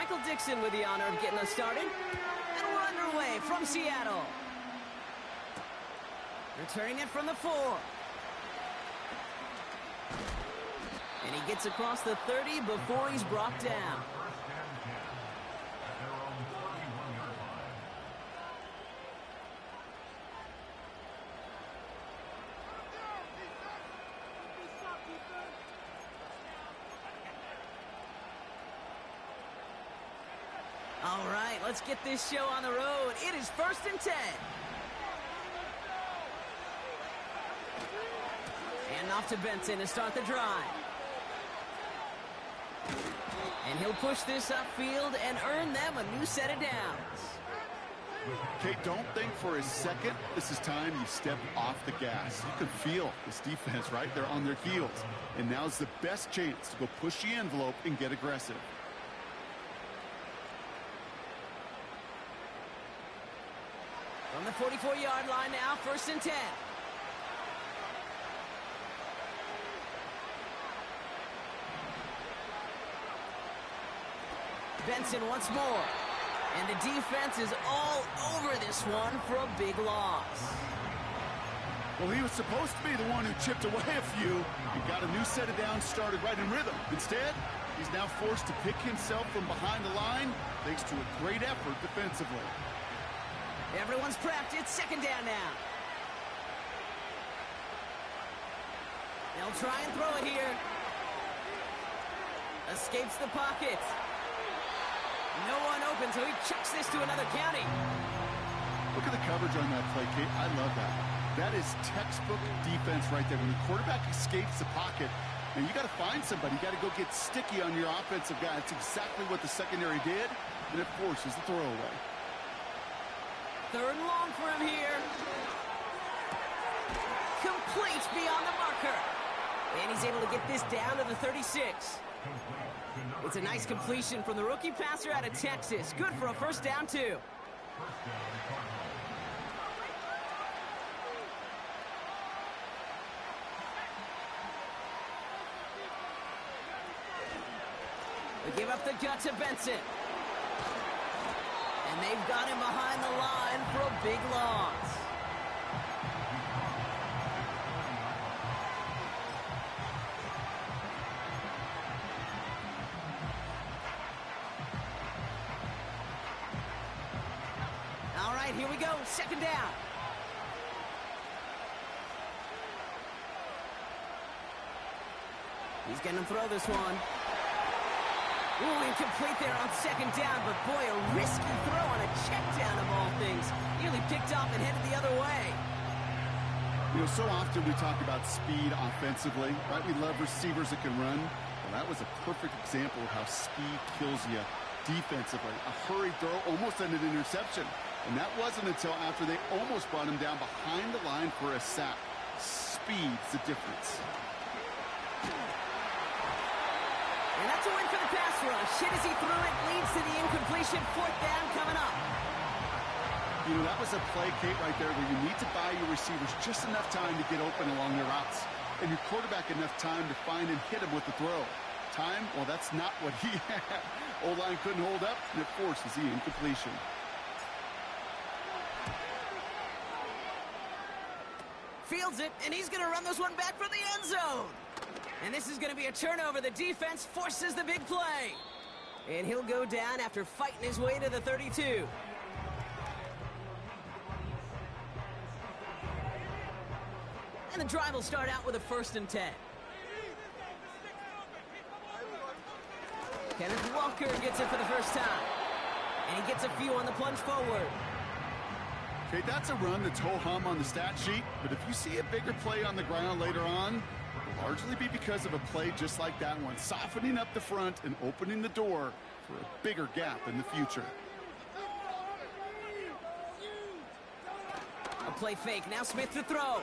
Michael Dixon with the honor of getting us started. And we're underway from Seattle. Returning it from the 4. And he gets across the 30 before he's brought down. All right, let's get this show on the road. It is 1st and 10. And off to Benson to start the drive. And he'll push this upfield and earn them a new set of downs. Okay, don't think for a second this is time you step off the gas. You can feel this defense, right? They're on their heels. And now's the best chance to go push the envelope and get aggressive. From the 44-yard line now, 1st and 10. Benson once more. And the defense is all over this one for a big loss. Well, he was supposed to be the one who chipped away a few and got a new set of downs started right in rhythm. Instead, he's now forced to pick himself from behind the line thanks to a great effort defensively. Everyone's prepped. It's 2nd down now. They'll try and throw it here. Escapes the pocket. No one open, so he chucks this to another county. Look at the coverage on that play, Kate. I love that. That is textbook defense right there. When the quarterback escapes the pocket, and you got to find somebody. You got to go get sticky on your offensive guy. That's exactly what the secondary did, and it forces the throwaway. 3rd and long for him here. Complete beyond the marker. And he's able to get this down to the 36. It's a nice completion from the rookie passer out of Texas. Good for a 1st down, too. They give up the gut to Benson. And they've got him behind the line for a big loss. All right, here we go. 2nd down. He's going to throw this one. Ooh, incomplete there on 2nd down, but boy, a risky throw on a check down of all things. Nearly picked off and headed the other way. You know, so often we talk about speed offensively, right? We love receivers that can run. Well, that was a perfect example of how speed kills you defensively. A hurried throw almost ended an interception. And that wasn't until after they almost brought him down behind the line for a sack. Speed's the difference. And that's a win for the pass rush. Hit as he threw it, leads to the incompletion. 4th down coming up. You know, that was a play, Kate, right there where you need to buy your receivers just enough time to get open along their routes. And your quarterback enough time to find and hit him with the throw. Time, well, that's not what he had. O-line couldn't hold up, and it forces the incompletion. Fields it, and he's going to run this one back for the end zone. And this is going to be a turnover. The defense forces the big play. And he'll go down after fighting his way to the 32. And the drive will start out with a 1st and 10. Kenneth Walker gets it for the first time. And he gets a few on the plunge forward. Okay, that's a run that's ho-hum on the stat sheet, but if you see a bigger play on the ground later on, it'll largely be because of a play just like that one, softening up the front and opening the door for a bigger gap in the future. A play fake, now Smith to throw.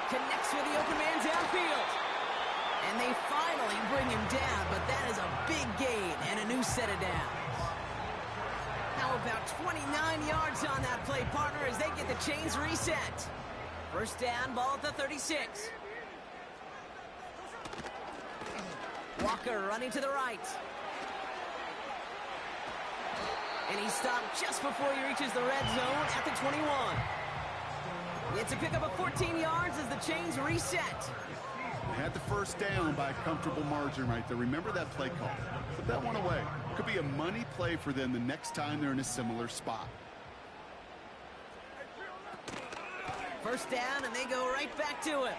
Connects with the open man downfield. And they finally bring him down, but that is a big gain and a new set of downs. Now about 29 yards on that play, partner, as they get the chains reset. 1st down, ball at the 36. Walker running to the right. And he stopped just before he reaches the red zone at the 21. It's a pickup of 14 yards as the chains reset. They had the first down by a comfortable margin right there. Remember that play call. Put that one away. Could be a money play for them the next time they're in a similar spot. First down, and they go right back to it.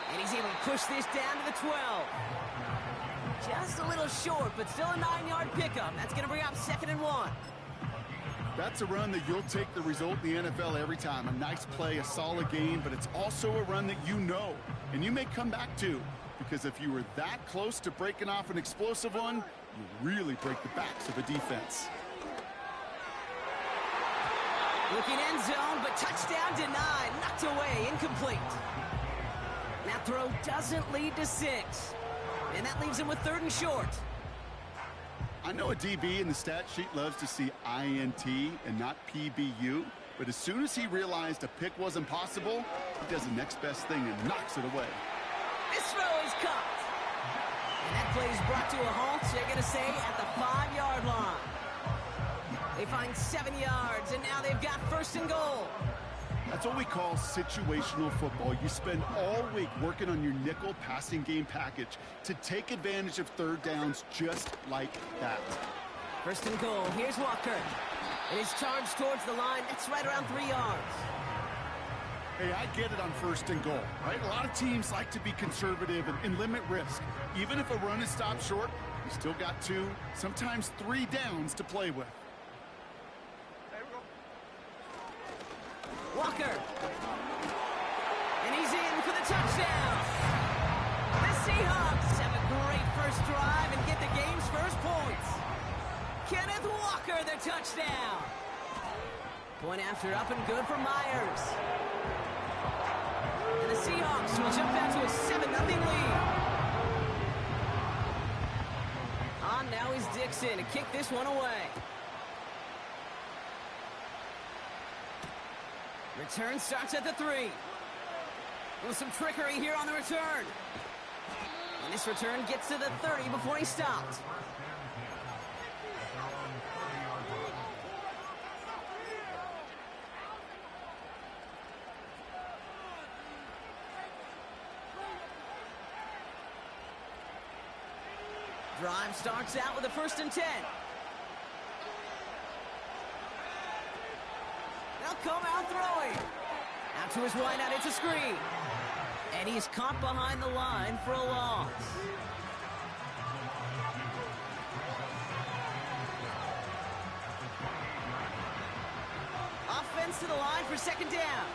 And he's able to push this down to the 12. Just a little short, but still a 9-yard pickup. That's going to bring up 2nd and 1. That's a run that you'll take the result in the NFL every time. A nice play, a solid game, but it's also a run that you know, and you may come back to, because if you were that close to breaking off an explosive one, you really break the backs of a defense. Looking end zone, but touchdown denied. Knocked away, incomplete. That throw doesn't lead to 6. And that leaves him with 3rd and short. I know a DB in the stat sheet loves to see INT and not PBU, but as soon as he realized a pick wasn't possible, he does the next best thing and knocks it away. This throw is caught. And that play is brought to a halt, so they're going to say at the 5-yard line. They find 7 yards, and now they've got 1st and goal. That's what we call situational football. You spend all week working on your nickel passing game package to take advantage of 3rd downs just like that. 1st and goal. Here's Walker. And his charge towards the line. That's right around 3 yards. Hey, I get it on 1st and goal, right? A lot of teams like to be conservative and limit risk. Even if a run is stopped short, you still got 2, sometimes 3 downs to play with. Walker. And he's in for the touchdown. The Seahawks have a great first drive and get the game's first points. Kenneth Walker, the touchdown. Point after up and good for Myers. And the Seahawks will jump out to a 7-0 lead. On now is Dixon to kick this one away. Return starts at the 3. With some trickery here on the return. And this return gets to the 30 before he stopped. Drive starts out with a 1st and 10. They'll come out throwing. Out to his wideout, it's a screen. And he's caught behind the line for a loss. Offense to the line for 2nd down.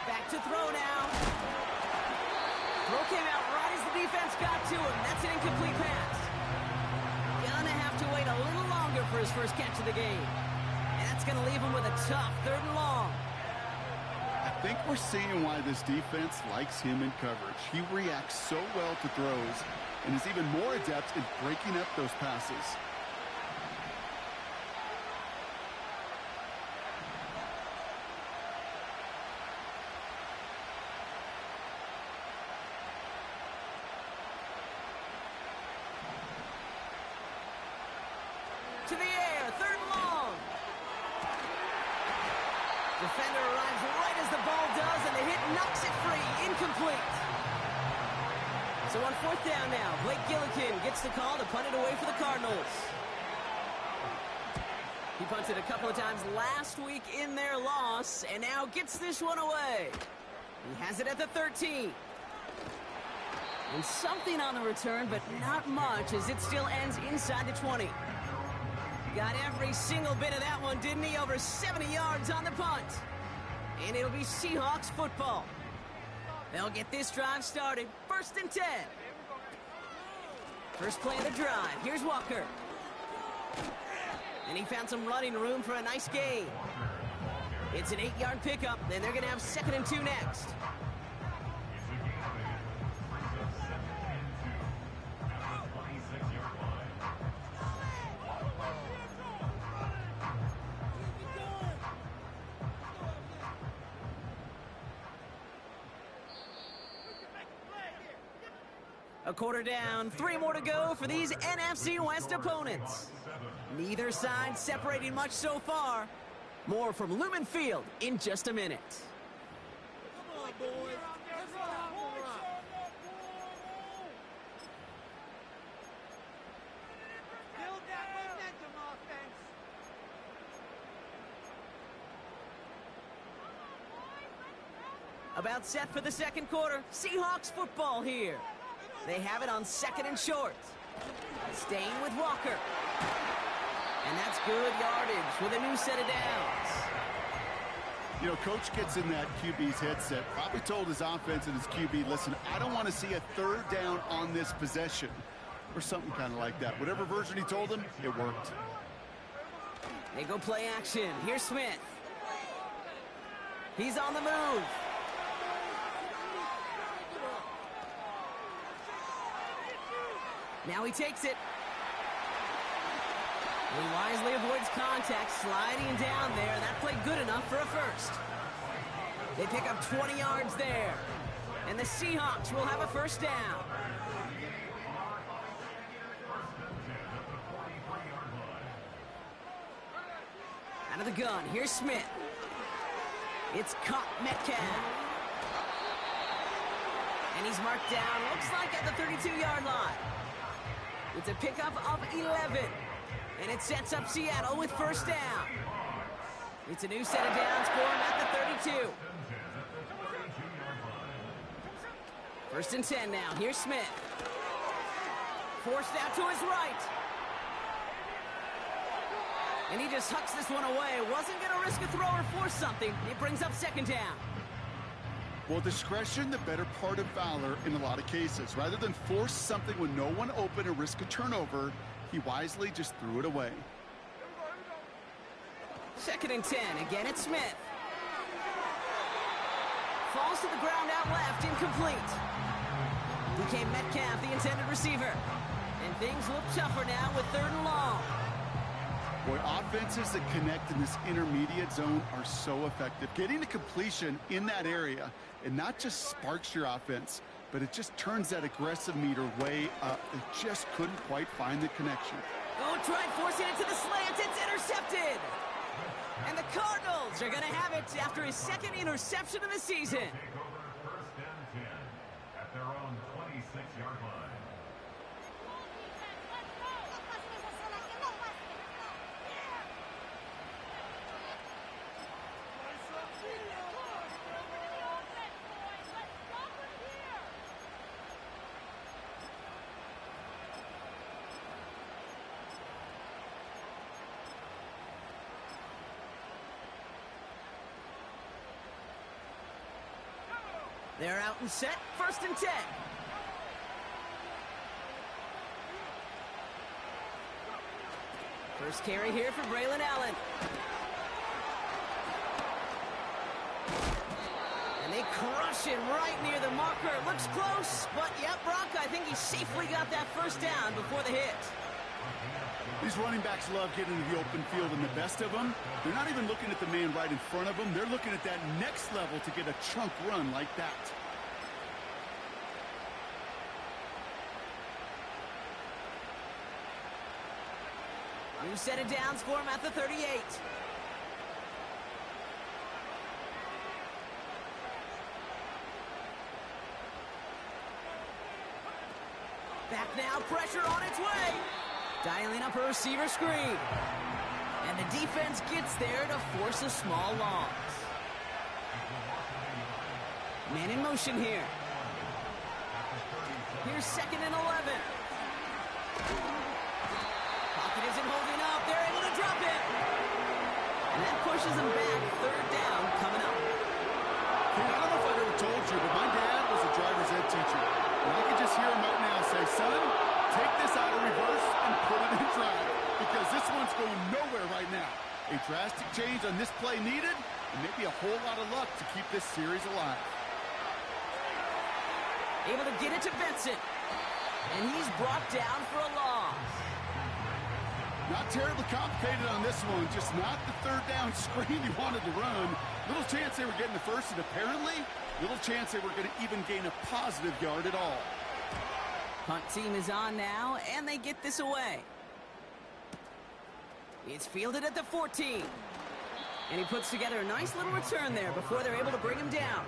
Back to throw now. Throw came out right as the defense got to him. That's an incomplete pass. Gonna have to wait a little longer for his first catch of the game. And that's gonna leave him with a tough 3rd and long. I think we're seeing why this defense likes him in coverage. He reacts so well to throws and is even more adept in breaking up those passes. To the air, 3rd and long. Defender arrives right as the ball does, and the hit knocks it free. Incomplete. So on 4th down now, Blake Gillikin gets the call to punt it away for the Cardinals. He punted a couple of times last week in their loss, and now gets this one away. He has it at the 13. And something on the return, but not much, as it still ends inside the 20. Got every single bit of that one, didn't he? Over 70 yards on the punt. And it'll be Seahawks football. They'll get this drive started. 1st and 10. First play of the drive. Here's Walker. And he found some running room for a nice gain. It's an 8-yard pickup. Then they're going to have 2nd and 2 next. A quarter down, 3 more to go for these NFC West opponents. Neither side separating much so far. More from Lumen Field in just a minute. Come on, boys. Let's rock. Build that momentum, offense. About set for the second quarter. Seahawks football here. They have it on 2nd and short. Staying with Walker. And that's good yardage with a new set of downs. You know, coach gets in that QB's headset, probably told his offense and his QB, listen, I don't want to see a 3rd down on this possession. Or something kind of like that. Whatever version he told him, it worked. They go play action. Here's Smith. He's on the move. Now he takes it. He wisely avoids contact, sliding down there. That played good enough for a first. They pick up 20 yards there. And the Seahawks will have a first down. Out of the gun, here's Smith. It's caught Metcalf. And he's marked down, looks like at the 32-yard line. It's a pickup of 11. And it sets up Seattle with first down. It's a new set of downs for him at the 32. 1st and 10 now. Here's Smith. Forced out to his right. And he just hucks this one away. Wasn't going to risk a throw or force something. It brings up 2nd down. Well, discretion, the better part of valor in a lot of cases. Rather than force something when no one open or risk a turnover, he wisely just threw it away. 2nd and 10. Again, it's Smith. Falls to the ground out left, incomplete. Became Metcalf, the intended receiver. And things look tougher now with 3rd and long. Boy, offenses that connect in this intermediate zone are so effective. Getting to completion in that area, it not just sparks your offense, but it just turns that aggressive meter way up. They just couldn't quite find the connection. Oh, tried forcing it to the slants. It's intercepted. And the Cardinals are going to have it after his 2nd interception of the season. Take over 1st and 10 at their own 26-yard line. They're out and set. 1st and 10. First carry here for Braylon Allen. And they crush it right near the marker. Looks close, but yep, Brock, I think he safely got that first down before the hit. These running backs love getting into the open field, and the best of them, they're not even looking at the man right in front of them. They're looking at that next level to get a chunk run like that. New set of downs for him at the 38. Back now, pressure on its way. Dialing up a receiver screen. And the defense gets there to force a small loss. Man in motion here. Here's 2nd and 11. Pocket isn't holding up. They're able to drop it. And that pushes them back. 3rd down coming up. Hey, I don't know if I've ever told you, but my dad was a driver's ed teacher. And I can just hear him right now say, son, take this out of reverse and put it in drive. Because this one's going nowhere right now. A drastic change on this play needed, and maybe a whole lot of luck to keep this series alive. Able to get it to Benson. And he's brought down for a loss. Not terribly complicated on this one, just not the 3rd down screen he wanted to run. Little chance they were getting the first, and apparently, little chance they were going to even gain a positive yard at all. Punt team is on now, and they get this away. It's fielded at the 14. And he puts together a nice little return there before they're able to bring him down.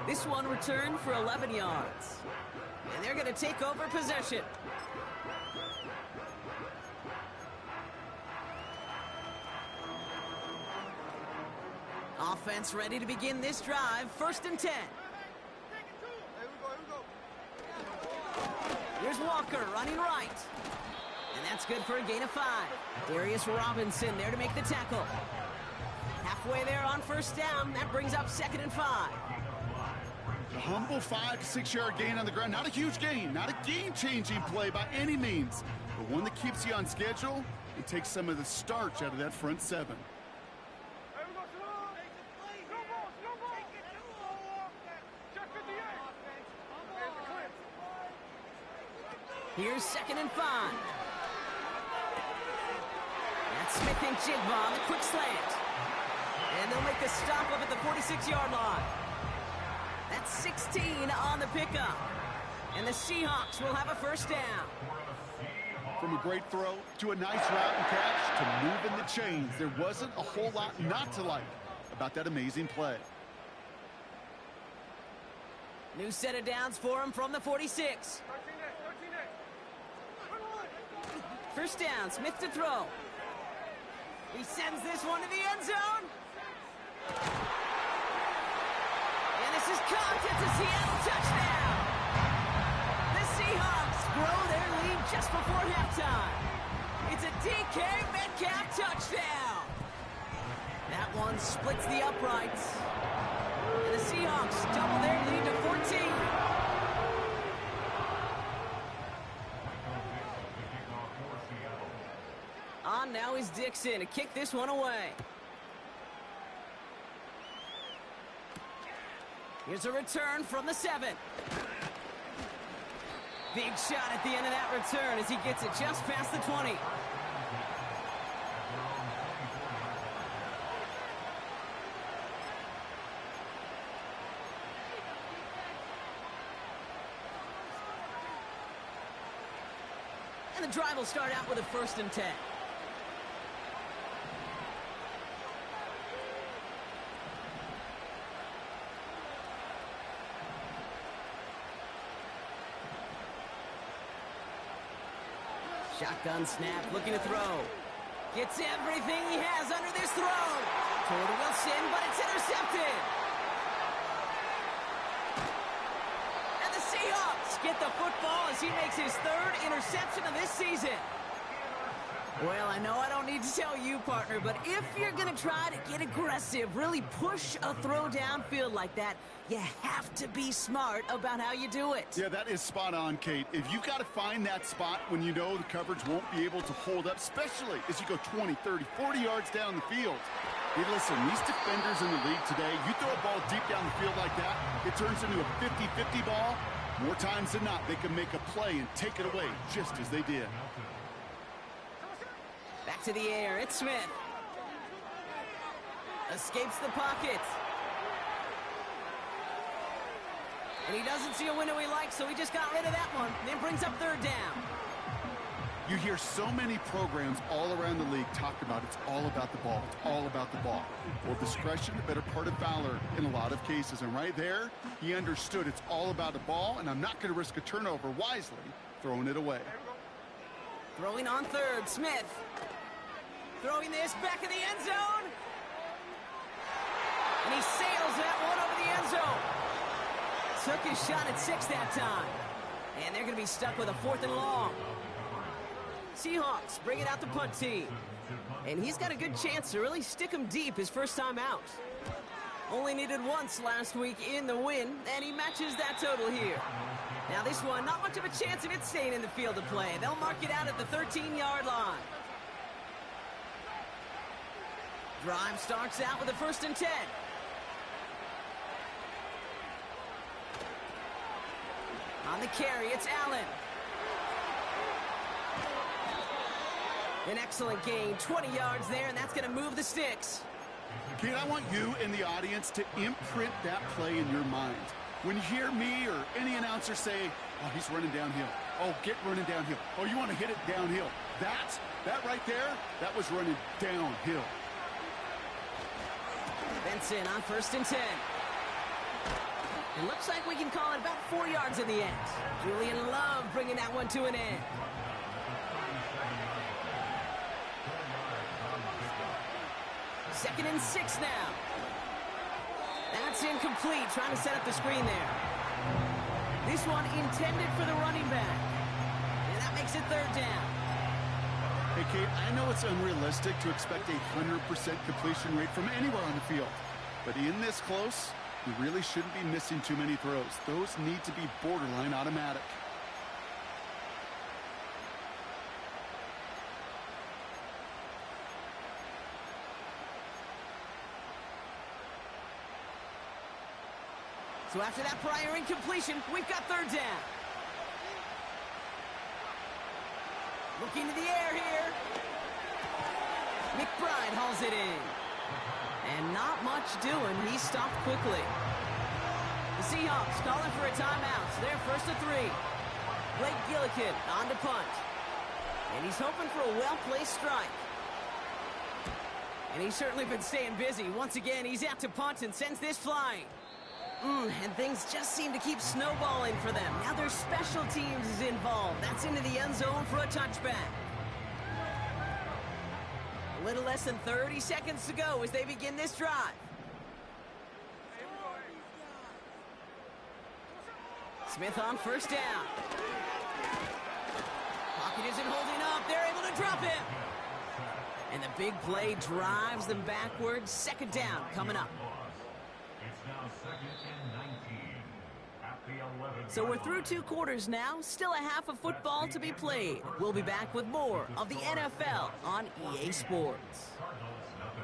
This one returned for 11 yards. And they're going to take over possession. Offense ready to begin this drive. 1st and 10. Here's Walker running right. And that's good for a gain of 5. Darius Robinson there to make the tackle. Halfway there on 1st down. That brings up 2nd and 5. A humble 5 to 6 yard gain on the ground. Not a huge gain. Not a game-changing play by any means. But one that keeps you on schedule and takes some of the starch out of that front 7. Here's 2nd and 5. That's Smith and Jigba on the quick slant. And they'll make the stop up at the 46-yard line. That's 16 on the pickup. And the Seahawks will have a 1st down. From a great throw to a nice route and catch to moving the chains, there wasn't a whole lot not to like about that amazing play. New set of downs for him from the 46. 1st down, Smith to throw. He sends this one to the end zone. And this is caught. It's a Seattle touchdown. The Seahawks grow their lead just before halftime. It's a DK Metcalf touchdown. That one splits the uprights. And the Seahawks double their lead to 14. On now is Dixon to kick this one away. Here's a return from the 7. Big shot at the end of that return as he gets it just past the 20. And the drive will start out with a 1st and 10. Shotgun snap, looking to throw. Gets everything he has under this throw. Toward Wilson, but it's intercepted. And the Seahawks get the football as he makes his 3rd interception of this season. Well, I know I don't need to tell you, partner, but if you're going to try to get aggressive, really push a throw downfield like that, you have to be smart about how you do it. Yeah, that is spot on, Kate. If you've got to find that spot when you know the coverage won't be able to hold up, especially as you go 20, 30, 40 yards down the field. Hey, listen, these defenders in the league today, you throw a ball deep down the field like that, it turns into a 50-50 ball. More times than not, they can make a play and take it away just as they did. Back to the air, it's Smith. Escapes the pocket. And he doesn't see a window he likes, so he just got rid of that one. Then brings up 3rd down. You hear so many programs all around the league talk about it's all about the ball. It's all about the ball. Well, discretion, the better part of valor in a lot of cases. And right there, he understood it's all about the ball, and I'm not going to risk a turnover wisely, throwing it away. Throwing on 3rd, Smith. Throwing this back in the end zone. And he sails that one over the end zone. Took his shot at 6 that time. And they're going to be stuck with a 4th and long. Seahawks bring it out the punt team. And he's got a good chance to really stick him deep his first time out. Only needed once last week in the win, and he matches that total here. Now this one, not much of a chance of it staying in the field of play. They'll mark it out at the 13-yard line. Drive starts out with a 1st and 10. On the carry, it's Allen. An excellent gain, 20 yards there, and that's going to move the sticks. Kate, I want you and the audience to imprint that play in your mind. When you hear me or any announcer say, Oh, he's running downhill. Oh, get running downhill. Oh, you want to hit it downhill. That right there, that was running downhill. Benson on 1st and 10. It looks like we can call it about 4 yards in the end. Julian Love bringing that one to an end. Second and 6 now. That's incomplete, trying to set up the screen there. This one intended for the running back. And that makes it 3rd down. Hey, Kate, I know it's unrealistic to expect a 100% completion rate from anywhere on the field. But in this close, you really shouldn't be missing too many throws. Those need to be borderline automatic. So after that prior incompletion, we've got 3rd down. Looking to the air here. McBride hauls it in. And not much doing. He stopped quickly. The Seahawks calling for a timeout. So they're 1st and 3. Blake Gillikin on to punt. And he's hoping for a well-placed strike. And he's certainly been staying busy. Once again, he's out to punt and sends this flying. And things just seem to keep snowballing for them. Now their special teams is involved. That's into the end zone for a touchback. A little less than 30 seconds to go as they begin this drive. Smith on 1st down. Pocket isn't holding up. They're able to drop him. And the big play drives them backwards. 2nd down coming up. It's now 2nd and 19 at the 11. So we're through 2 quarters now. Still a half of football to be played. We'll be back with more of the NFL on EA Sports. Cardinals nothing.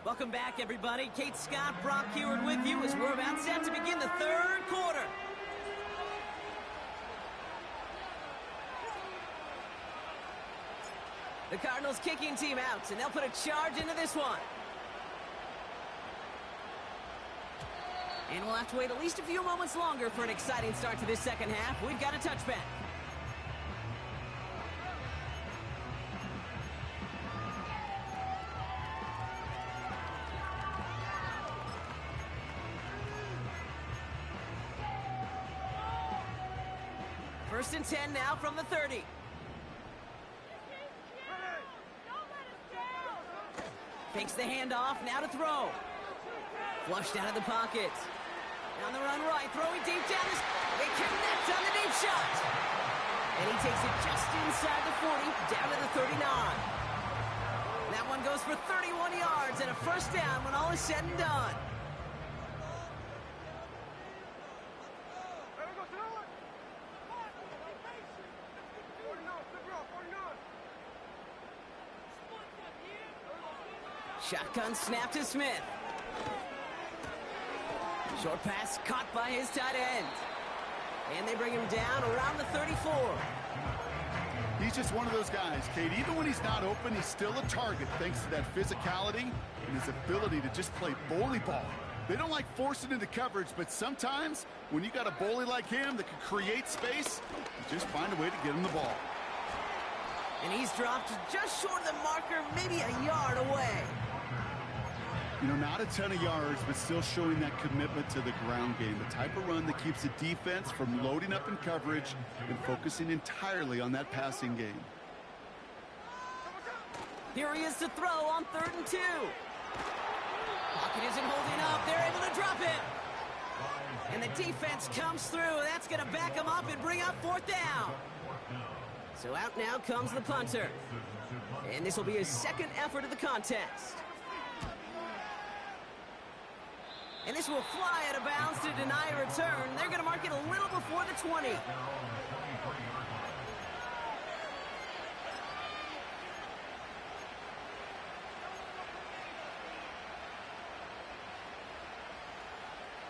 Welcome back, everybody. Kate Scott, Brock Heward with you as we're about set to begin the 3rd quarter. The Cardinals kicking team out, and they'll put a charge into this one. And we'll have to wait at least a few moments longer for an exciting start to this 2nd half. We've got a touchback. First and 10 now from the 30. Fakes the handoff, now to throw. Flushed out of the pocket. On the run right, throwing deep down. They connect on the deep shot. And he takes it just inside the 40, down to the 39. That one goes for 31 yards and a 1st down when all is said and done. Shotgun snap to Smith. Short pass caught by his tight end. And they bring him down around the 34. He's just one of those guys, Kate. Even when he's not open, he's still a target thanks to that physicality and his ability to just play bully ball. They don't like forcing into coverage, but sometimes when you got a bully like him that can create space, you just find a way to get him the ball. And he's dropped just short of the marker, maybe a yard away. You know, not a ton of yards, but still showing that commitment to the ground game. The type of run that keeps the defense from loading up in coverage and focusing entirely on that passing game. Here he is to throw on 3rd and 2. Pocket isn't holding up. They're able to drop him. And the defense comes through. That's going to back him up and bring up 4th down. So out now comes the punter. And this will be his 2nd effort of the contest. And this will fly out of bounds to deny a return. They're going to mark it a little before the 20.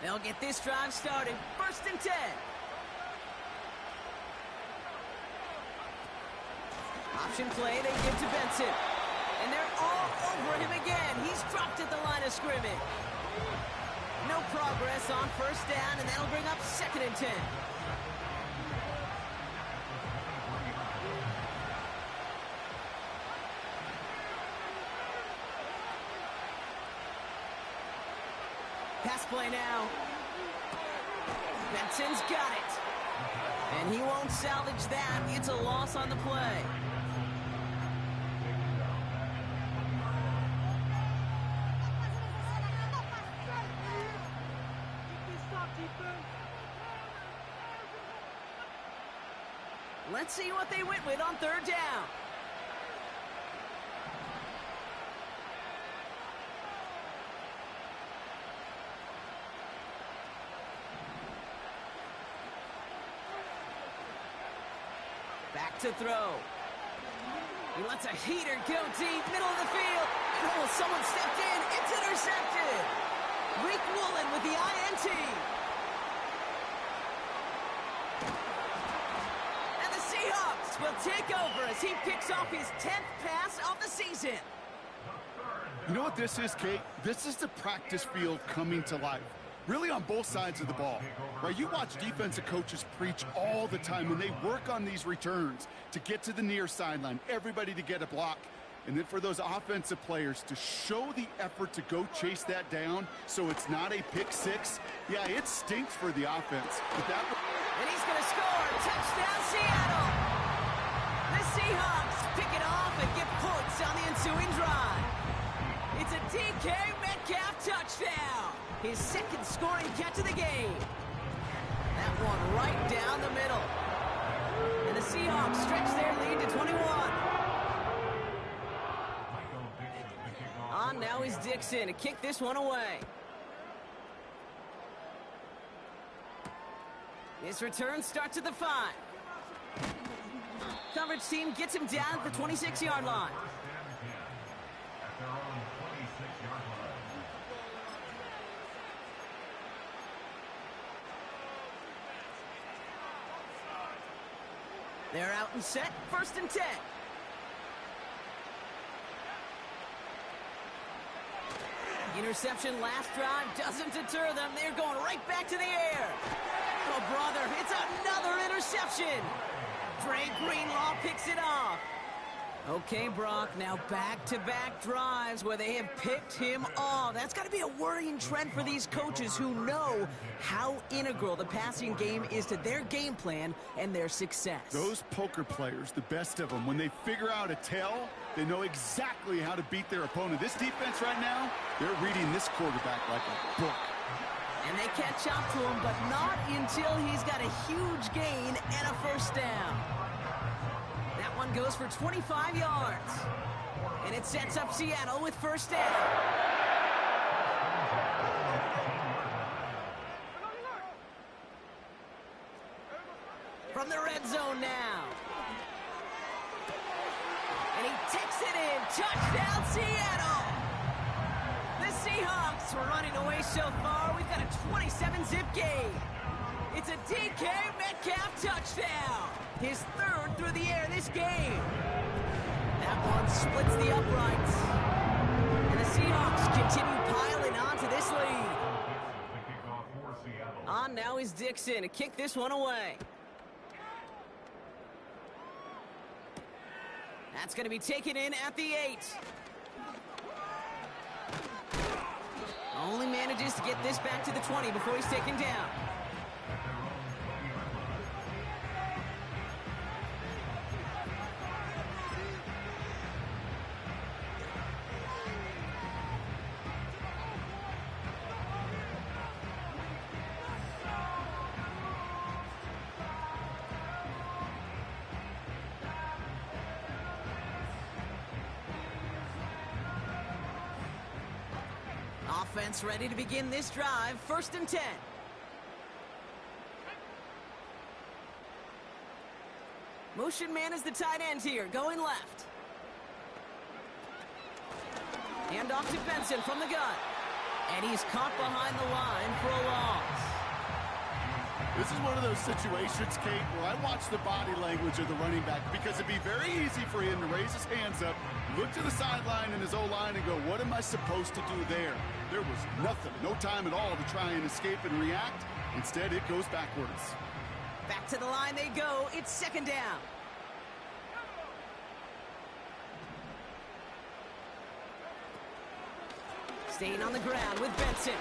They'll get this drive started. 1st and 10. Option play, they give to Benson. And they're all over him again. He's dropped at the line of scrimmage. No progress on 1st down, and that'll bring up 2nd and 10. Pass play now. Benson's got it. And he won't salvage that. It's a loss on the play. Let's see what they went with on 3rd down. Back to throw. He lets a heater go deep, middle of the field. Oh, someone stepped in. It's intercepted. Rick Woolen with the INT. And the Seahawks will take over as he picks off his 10th pass of the season. You know what this is, Kate? This is the practice field coming to life. Really on both sides of the ball. Right, you watch defensive coaches preach all the time when they work on these returns to get to the near sideline, everybody to get a block. And then for those offensive players to show the effort to go chase that down so it's not a pick six, yeah, it stinks for the offense. But that... And he's going to score. Touchdown, Seattle. The Seahawks pick it off and get points on the ensuing drive. It's a DK Metcalf touchdown. His 2nd scoring catch of the game. That one right down the middle. And the Seahawks stretch their lead to 21. On now is Dixon to kick this one away. This return starts at the 5. Coverage team gets him down at the 26-yard line. They're out and set. 1st and 10. Interception last drive doesn't deter them. They're going right back to the air. Oh, brother, it's another interception. Dre Greenlaw picks it off. Okay, Brock, now back-to-back drives where they have picked him off. That's got to be a worrying trend for these coaches who know how integral the passing game is to their game plan and their success. Those poker players, the best of them, when they figure out a tell, they know exactly how to beat their opponent. This defense right now, they're reading this quarterback like a book. And they catch up to him, but not until he's got a huge gain and a 1st down. That one goes for 25 yards. And it sets up Seattle with 1st down. From the red zone now. And he takes it in. Touchdown, Seattle. The Seahawks were running away so far. We've got a 27-zip game. It's a DK Metcalf touchdown. His 3rd through the air this game. That one splits the uprights. And the Seahawks continue piling on to this lead. On now is Dixon to kick this one away. That's going to be taken in at the 8. Only manages to get this back to the 20 before he's taken down. Offense ready to begin this drive. 1st and 10. Motion man is the tight end here, going left. Hand off to Benson from the gun. And he's caught behind the line for a loss. This is one of those situations, Kate, where I watch the body language of the running back because it'd be very easy for him to raise his hands up, look to the sideline in his O-line and go, what am I supposed to do there? There was nothing, no time at all to try and escape and react. Instead, it goes backwards. Back to the line they go. It's second down. Staying on the ground with Benson.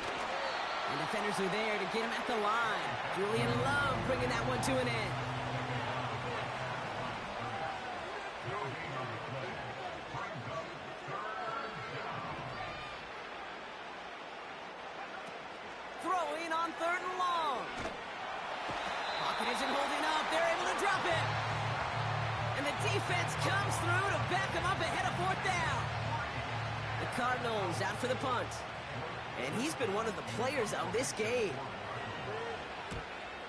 And defenders are there to get him at the line. Julian Love bringing that one to an end. Throwing on third and long. Pocket isn't holding up. They're able to drop it. And the defense comes through to back him up ahead of fourth down. The Cardinals out for the punt. And he's been one of the players of this game.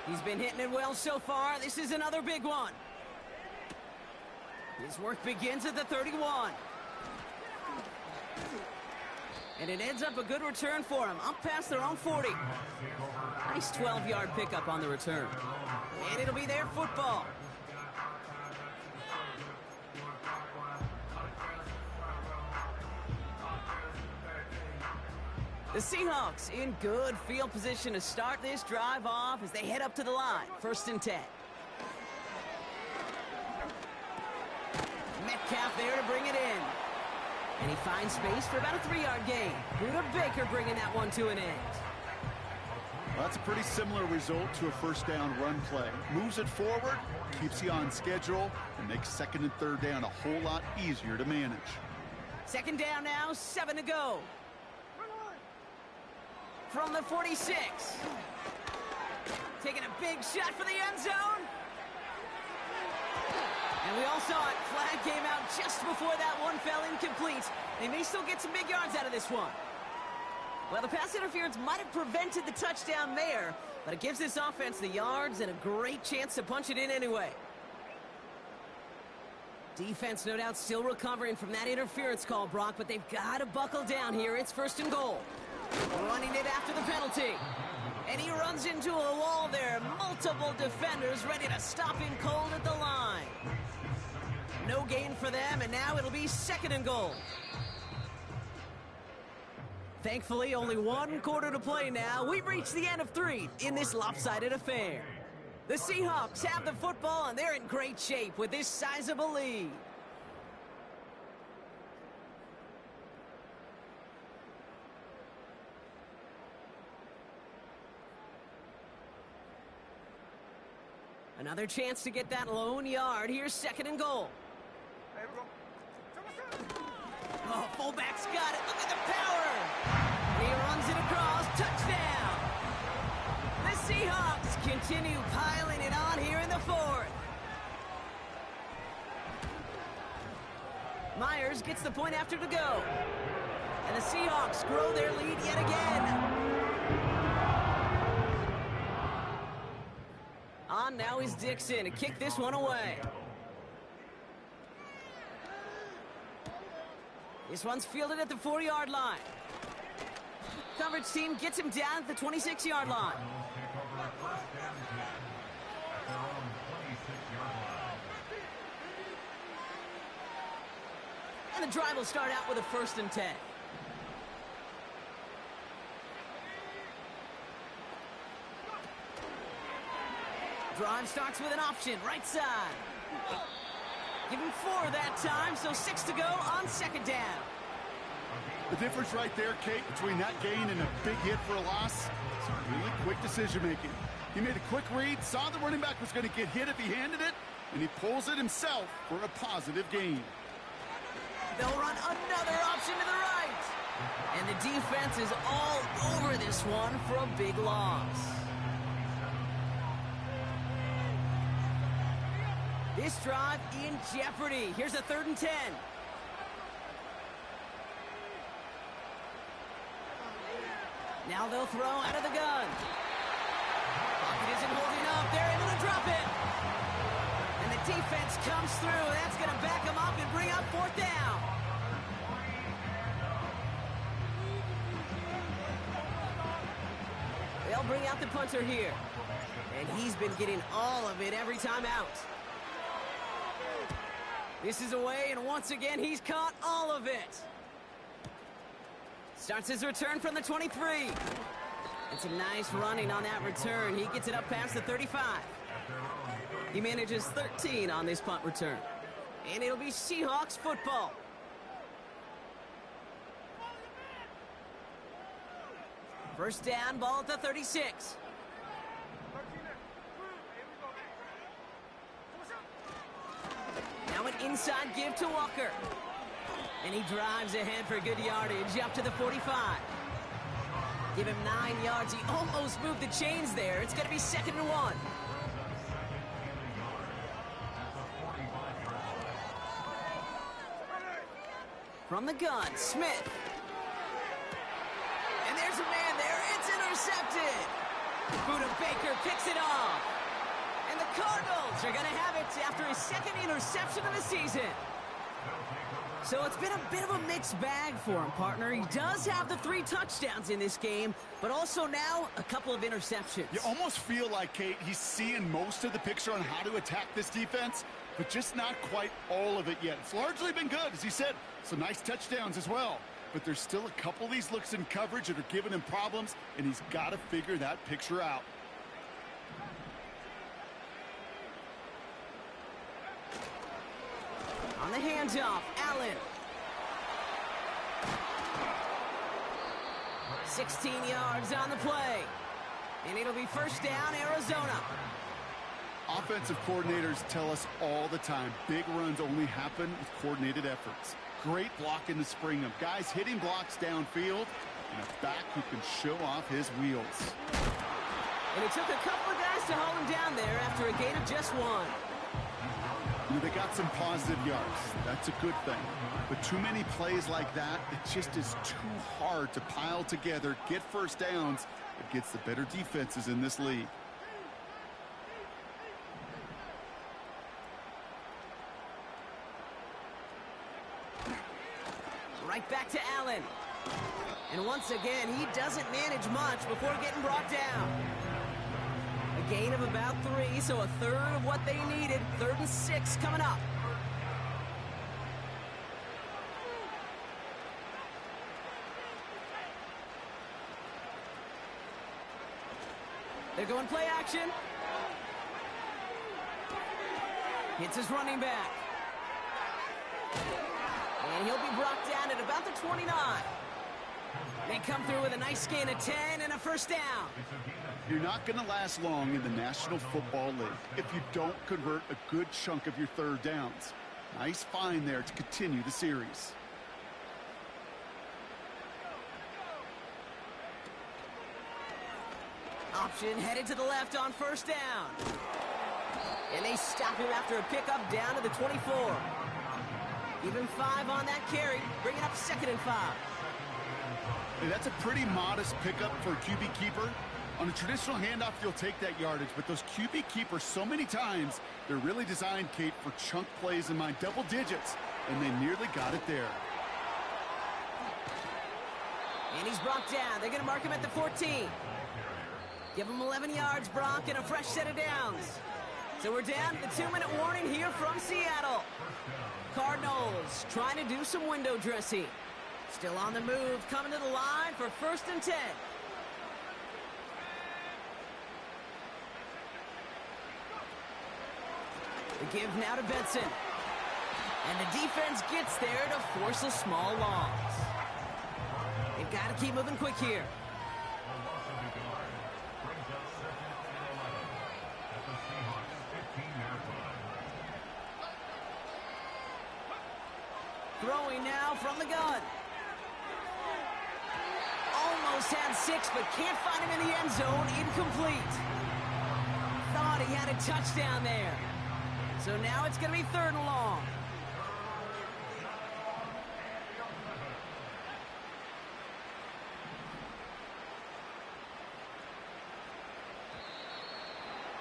He's been hitting it well so far. This is another big one. His work begins at the 31. And it ends up a good return for him, up past their own 40. Nice 12-yard pickup on the return. And it'll be their football. The Seahawks in good field position to start this drive off as they head up to the line. 1st and 10. Metcalf there to bring it in. And he finds space for about a 3-yard gain. Buda Baker bringing that one to an end. Well, that's a pretty similar result to a first down run play. Moves it forward, keeps you on schedule, and makes 2nd and 3rd down a whole lot easier to manage. 2nd down now, 7 to go. From the 46. Taking a big shot for the end zone. And we all saw it. Flag came out just before that one fell incomplete. They may still get some big yards out of this one. Well, the pass interference might have prevented the touchdown there, but it gives this offense the yards and a great chance to punch it in anyway. Defense, no doubt, still recovering from that interference call, Brock, but they've got to buckle down here. It's 1st and goal. Running it after the penalty. And he runs into a wall there. Multiple defenders ready to stop him cold at the line. No gain for them, and now it'll be 2nd and goal. Thankfully, only 1 quarter to play now. We've reached the end of 3 in this lopsided affair. The Seahawks have the football, and they're in great shape with this sizable lead. Another chance to get that lone yard. Here's 2nd and goal. Oh, fullback's got it. Look at the power. He runs it across. Touchdown. The Seahawks continue piling it on here in the 4th. Myers gets the point after to go. And the Seahawks grow their lead yet again. On now is Dixon to kick this one away. This one's fielded at the 4-yard line. Coverage team gets him down at the 26-yard line. And the drive will start out with a 1st and 10. Drive starts with an option, right side. Give him 4 that time, so 6 to go on 2nd down. The difference right there, Kate, between that gain and a big hit for a loss is really quick decision-making. He made a quick read, saw the running back was going to get hit if he handed it, and he pulls it himself for a positive gain. They'll run another option to the right. And the defense is all over this one for a big loss. This drive in jeopardy. Here's a 3rd and 10. Now they'll throw out of the gun. Pocket isn't holding up. They're able to drop it. And the defense comes through. That's going to back them up and bring up 4th down. bring out the punter here. And he's been getting all of it every time out. This is away, and once again, he's caught all of it. Starts his return from the 23. And some nice running on that return. He gets it up past the 35. He manages 13 on this punt return. And it'll be Seahawks football. First down, ball at the 36. Now an inside give to Walker. And he drives ahead for good yardage up to the 45. Give him 9 yards. He almost moved the chains there. It's going to be 2nd and 1. From the gun, Smith. And there's a man there. It's intercepted. Buda Baker picks it off. And the Cardinals are going to have it after his 2nd interception of the season. So it's been a bit of a mixed bag for him, partner. He does have the 3 touchdowns in this game, but also now a couple of interceptions. You almost feel like, Kate, he's seeing most of the picture on how to attack this defense, but just not quite all of it yet. It's largely been good, as he said. Some nice touchdowns as well. But there's still a couple of these looks in coverage that are giving him problems, and he's got to figure that picture out. On the handoff, Allen. 16 yards on the play. And it'll be first down, Arizona. Offensive coordinators tell us all the time, big runs only happen with coordinated efforts. Great block in the spring of guys hitting blocks downfield, and a back who can show off his wheels. And it took a couple of guys to hold him down there after a gain of just 1. They got some positive yards. That's a good thing. But too many plays like that, it just is too hard to pile together, get first downs against the better defenses in this league. Right back to Allen. And once again, he doesn't manage much before getting brought down. A gain of about 3, so a third of what they needed. 3rd and 6 coming up. They're going play action. Hits his running back. And he'll be brought down at about the 29. They come through with a nice gain of 10 and a first down. You're not going to last long in the National Football League if you don't convert a good chunk of your third downs. Nice find there to continue the series. Option headed to the left on first down. And they stop him after a pickup down to the 24. Even 5 on that carry, bringing up 2nd and 5. Hey, that's a pretty modest pickup for a QB keeper. On a traditional handoff, you'll take that yardage, but those QB keepers, so many times, they're really designed, Kate, for chunk plays in mind, double digits, and they nearly got it there. And he's brought down. They're going to mark him at the 14. Give him 11 yards, Brock, and a fresh set of downs. So we're down to the 2-minute warning here from Seattle. Cardinals trying to do some window dressing. Still on the move, coming to the line for 1st and 10. The give now to Benson. And the defense gets there to force a small loss. They've got to keep moving quick here. Throwing now from the gun. Almost had 6, but can't find him in the end zone. Incomplete. Thought he had a touchdown there. So now it's going to be 3rd and long.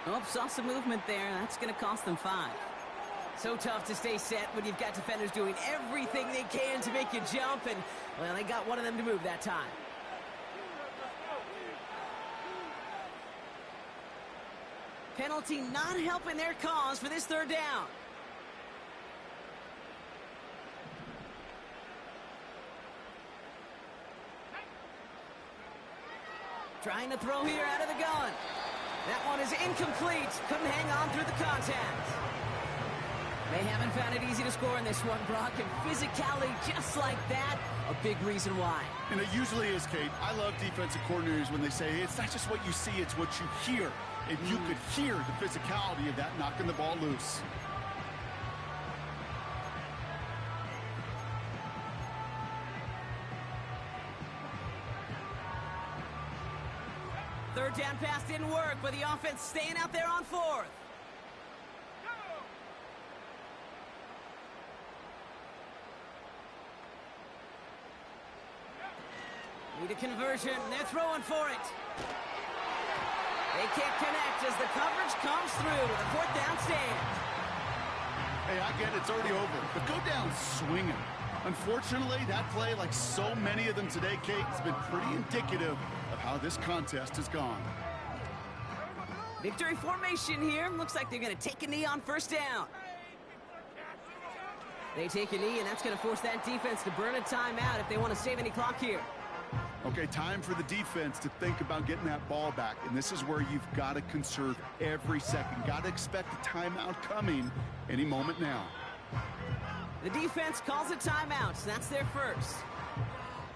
Oh, saw some movement there. That's going to cost them 5. So tough to stay set when you've got defenders doing everything they can to make you jump, and, well, they got one of them to move that time. Penalty not helping their cause for this third down. Trying to throw here out of the gun. That one is incomplete. Couldn't hang on through the contact. They haven't found it easy to score in this one, Brock, and physicality just like that, a big reason why. And it usually is, Kate. I love defensive coordinators when they say, hey, it's not just what you see, it's what you hear. And you could hear the physicality of that knocking the ball loose. Third down pass didn't work, but the offense staying out there on fourth. Need a conversion. They're throwing for it. They can't connect as the coverage comes through. The fourth down stand. Hey, I get it. It's already over. But go down swinging. Unfortunately, that play, like so many of them today, Kate, has been pretty indicative of how this contest has gone. Victory formation here. Looks like they're going to take a knee on first down. They take a knee, and that's going to force that defense to burn a timeout if they want to save any clock here. Okay, time for the defense to think about getting that ball back. And this is where you've got to conserve every second. Got to expect a timeout coming any moment now. The defense calls a timeout, so that's their first.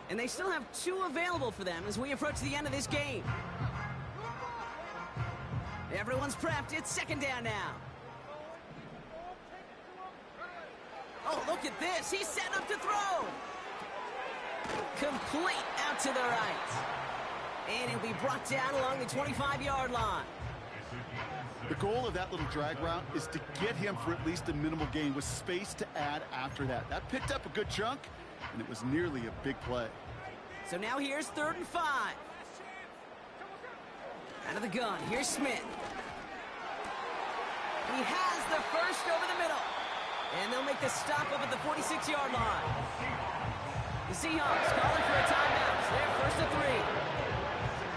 And they still have 2 available for them as we approach the end of this game. Everyone's prepped. It's second down now. Oh, look at this. He's setting up to throw. Complete out to the right. And he'll be brought down along the 25-yard line. The goal of that little drag route is to get him for at least a minimal gain with space to add after that. That picked up a good chunk, and it was nearly a big play. So now here's 3rd and 5. Out of the gun, here's Smith. He has the first over the middle. And they'll make the stop up at the 46-yard line. The Seahawks calling for a timeout. It's their first of 3.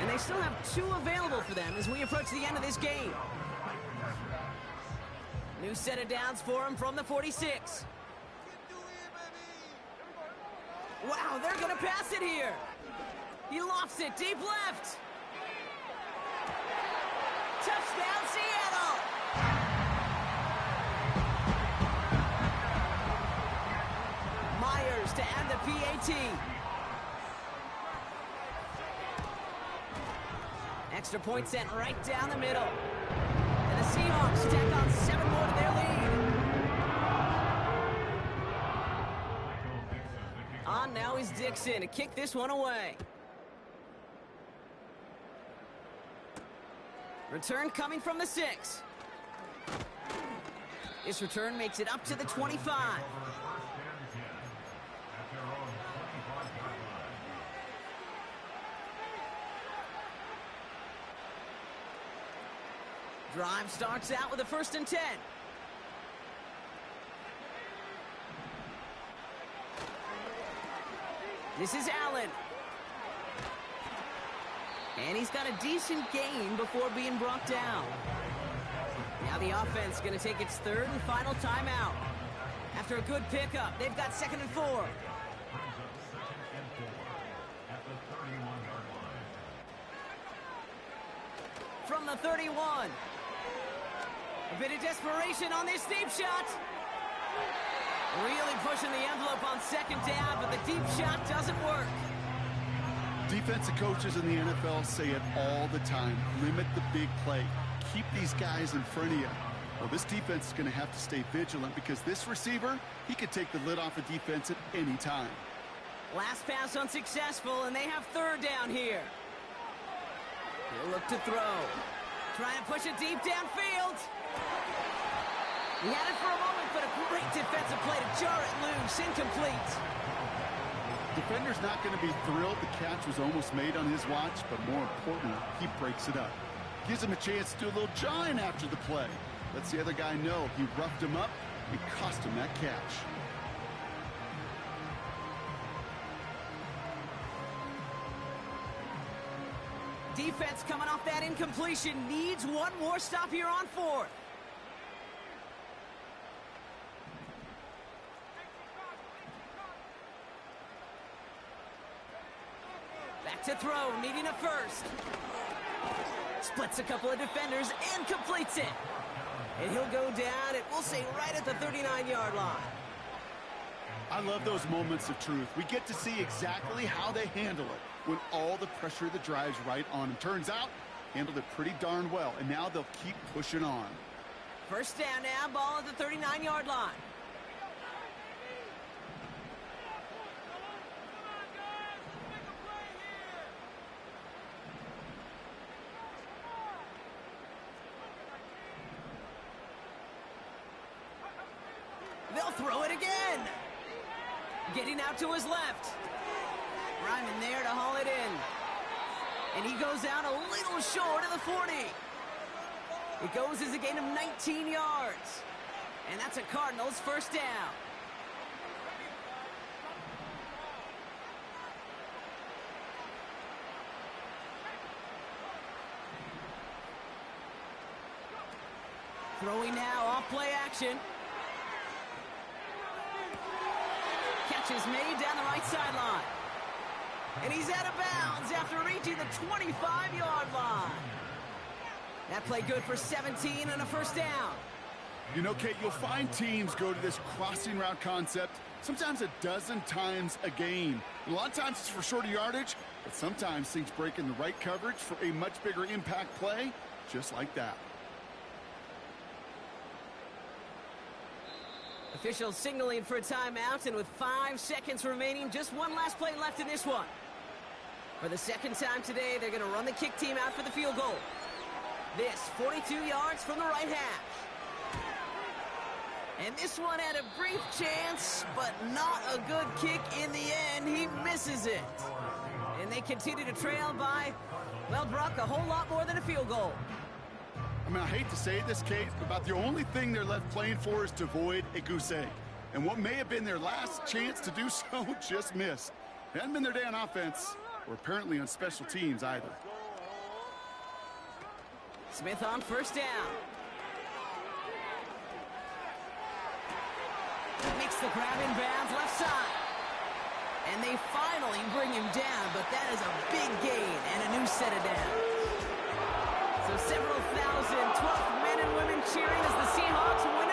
And they still have 2 available for them as we approach the end of this game. New set of downs for him from the 46. Wow, they're going to pass it here. He lofts it deep left. Touchdown, Seattle. Myers to add the PAT. Extra point sent right down the middle. And the Seahawks tack on 7 more to their lead. On now is Dixon to kick this one away. Return coming from the 6. This return makes it up to the 25. Drive starts out with a 1st and 10. This is Allen. And he's got a decent gain before being brought down. Now the offense going to take its 3rd and final timeout. After a good pickup, they've got 2nd and 4. From the 31. A bit of desperation on this deep shot. Really pushing the envelope on 2nd down, but the deep shot doesn't work. Defensive coaches in the NFL say it all the time. Limit the big play. Keep these guys in front of you. Well, this defense is going to have to stay vigilant because this receiver, he could take the lid off a defense at any time. Last pass unsuccessful, and they have 3rd down here. He'll look to throw. Trying to push it deep downfield. He had it for a moment, but a great defensive play to jar it loose. Incomplete. Defender's not going to be thrilled the catch was almost made on his watch, but more importantly, he breaks it up. Gives him a chance to do a little jawing after the play. Lets the other guy know he roughed him up and cost him that catch. Defense coming off that incompletion needs one more stop here on fourth. Back to throw, needing a first. Splits a couple of defenders and completes it. And he'll go down, and we'll say right at the 39-yard line. I love those moments of truth. We get to see exactly how they handle it when all the pressure that drives right on them. Turns out, handled it pretty darn well, and now they'll keep pushing on. First down now, ball at the 39-yard line. They'll throw it again. Getting out to his left. Ryman there to haul it in. And he goes out a little short of the 40. It goes as a gain of 19 yards. And that's a Cardinals first down. Throwing now, off play action. Catch is made down the right sideline. And he's out of bounds after reaching the 25-yard line. That play good for 17 and a first down. You know, Kate, you'll find teams go to this crossing route concept sometimes a dozen times a game. A lot of times it's for shorter yardage, but sometimes things break in the right coverage for a much bigger impact play, just like that. Officials signaling for a timeout, and with 5 seconds remaining, just one last play left in this one. For the second time today, they're going to run the kick team out for the field goal. This, 42 yards from the right hash. And this one had a brief chance, but not a good kick in the end. He misses it. And they continue to trail by, well, Brock, a whole lot more than a field goal. I mean, I hate to say this, Kate, but about the only thing they're left playing for is to avoid a goose egg. And what may have been their last chance to do so just missed. It hasn't been their day on offense, or apparently on special teams either. Smith on first down. Makes the grab in bounds left side. And they finally bring him down, but that is a big gain and a new set of downs. So several thousand 12th men and women cheering as the Seahawks win